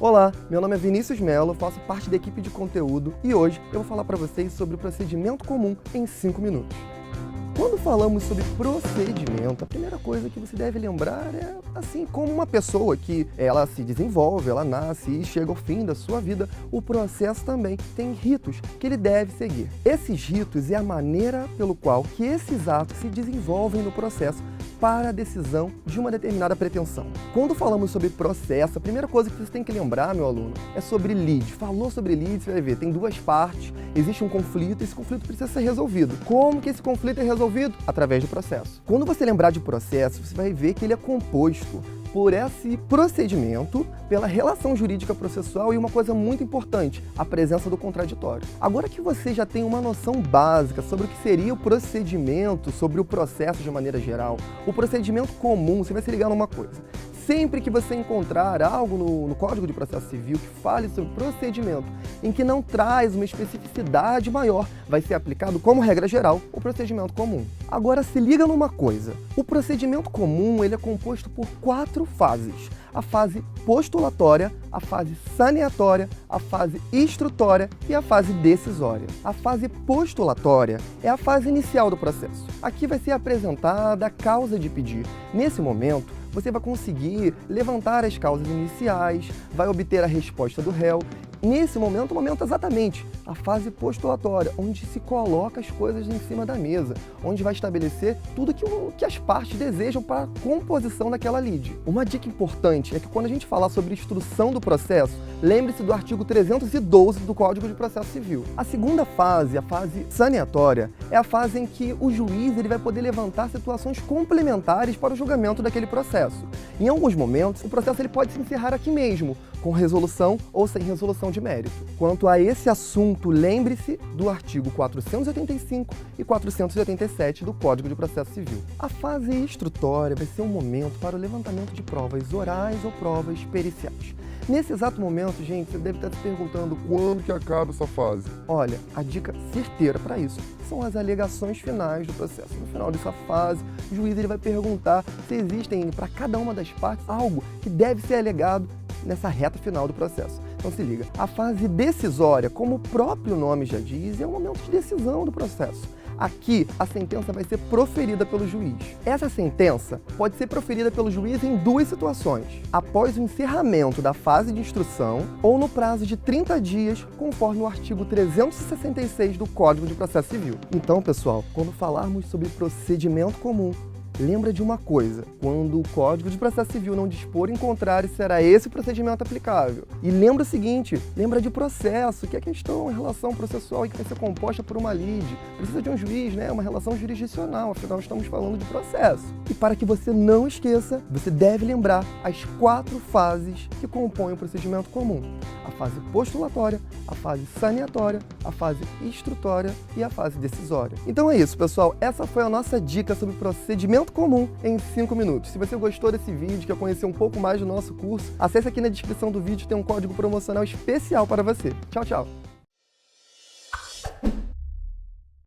Olá, meu nome é Vinícius Melo, faço parte da equipe de conteúdo e hoje eu vou falar para vocês sobre o procedimento comum em 5 minutos. Quando falamos sobre procedimento, a primeira coisa que você deve lembrar é, assim como uma pessoa que ela se desenvolve, ela nasce e chega ao fim da sua vida, o processo também tem ritos que ele deve seguir. Esses ritos é a maneira pelo qual que esses atos se desenvolvem no processo para a decisão de uma determinada pretensão. Quando falamos sobre processo, a primeira coisa que você tem que lembrar, meu aluno, é sobre lead. Falou sobre lead, você vai ver, tem duas partes, existe um conflito e esse conflito precisa ser resolvido. Como que esse conflito é resolvido? Através do processo. Quando você lembrar de processo, você vai ver que ele é composto por esse procedimento, pela relação jurídica processual e uma coisa muito importante, a presença do contraditório. Agora que você já tem uma noção básica sobre o que seria o procedimento, sobre o processo de maneira geral, o procedimento comum, você vai se ligar numa coisa. Sempre que você encontrar algo no Código de Processo Civil que fale sobre procedimento em que não traz uma especificidade maior, vai ser aplicado como regra geral o procedimento comum. Agora se liga numa coisa, o procedimento comum ele é composto por 4 fases. A fase postulatória, a fase saneatória, a fase instrutória e a fase decisória. A fase postulatória é a fase inicial do processo. Aqui vai ser apresentada a causa de pedir. Nesse momento, você vai conseguir levantar as causas iniciais, vai obter a resposta do réu. Nesse momento, o momento exatamente, a fase postulatória, onde se coloca as coisas em cima da mesa, onde vai estabelecer tudo que as partes desejam para a composição daquela lide. Uma dica importante é que quando a gente falar sobre instrução do processo, lembre-se do artigo 312 do Código de Processo Civil. A segunda fase, a fase saneatória, é a fase em que o juiz ele vai poder levantar situações complementares para o julgamento daquele processo. Em alguns momentos, o processo ele pode se encerrar aqui mesmo, com resolução ou sem resolução de mérito. Quanto a esse assunto, lembre-se do artigo 485 e 487 do Código de Processo Civil. A fase instrutória vai ser um momento para o levantamento de provas orais ou provas periciais. Nesse exato momento, gente, você deve estar se perguntando quando que acaba essa fase? Olha, a dica certeira para isso são as alegações finais do processo. No final dessa fase, o juiz ele vai perguntar se existem para cada uma das partes algo que deve ser alegado nessa reta final do processo. Então se liga, a fase decisória, como o próprio nome já diz, é um momento de decisão do processo. Aqui, a sentença vai ser proferida pelo juiz. Essa sentença pode ser proferida pelo juiz em 2 situações: após o encerramento da fase de instrução ou no prazo de 30 dias, conforme o artigo 366 do Código de Processo Civil. Então, pessoal, quando falarmos sobre procedimento comum, lembra de uma coisa, quando o Código de Processo Civil não dispor em contrário, será esse o procedimento aplicável. E lembra o seguinte, lembra de processo, que é a questão em relação processual e que vai ser composta por uma lide. Precisa de um juiz, né? Uma relação jurisdicional, afinal estamos falando de processo. E para que você não esqueça, você deve lembrar as 4 fases que compõem o procedimento comum. A fase postulatória, a fase saneatória, a fase instrutória e a fase decisória. Então é isso, pessoal. Essa foi a nossa dica sobre procedimento comum em 5 minutos. Se você gostou desse vídeo, quer conhecer um pouco mais do nosso curso, acesse aqui na descrição do vídeo, tem um código promocional especial para você. Tchau, tchau!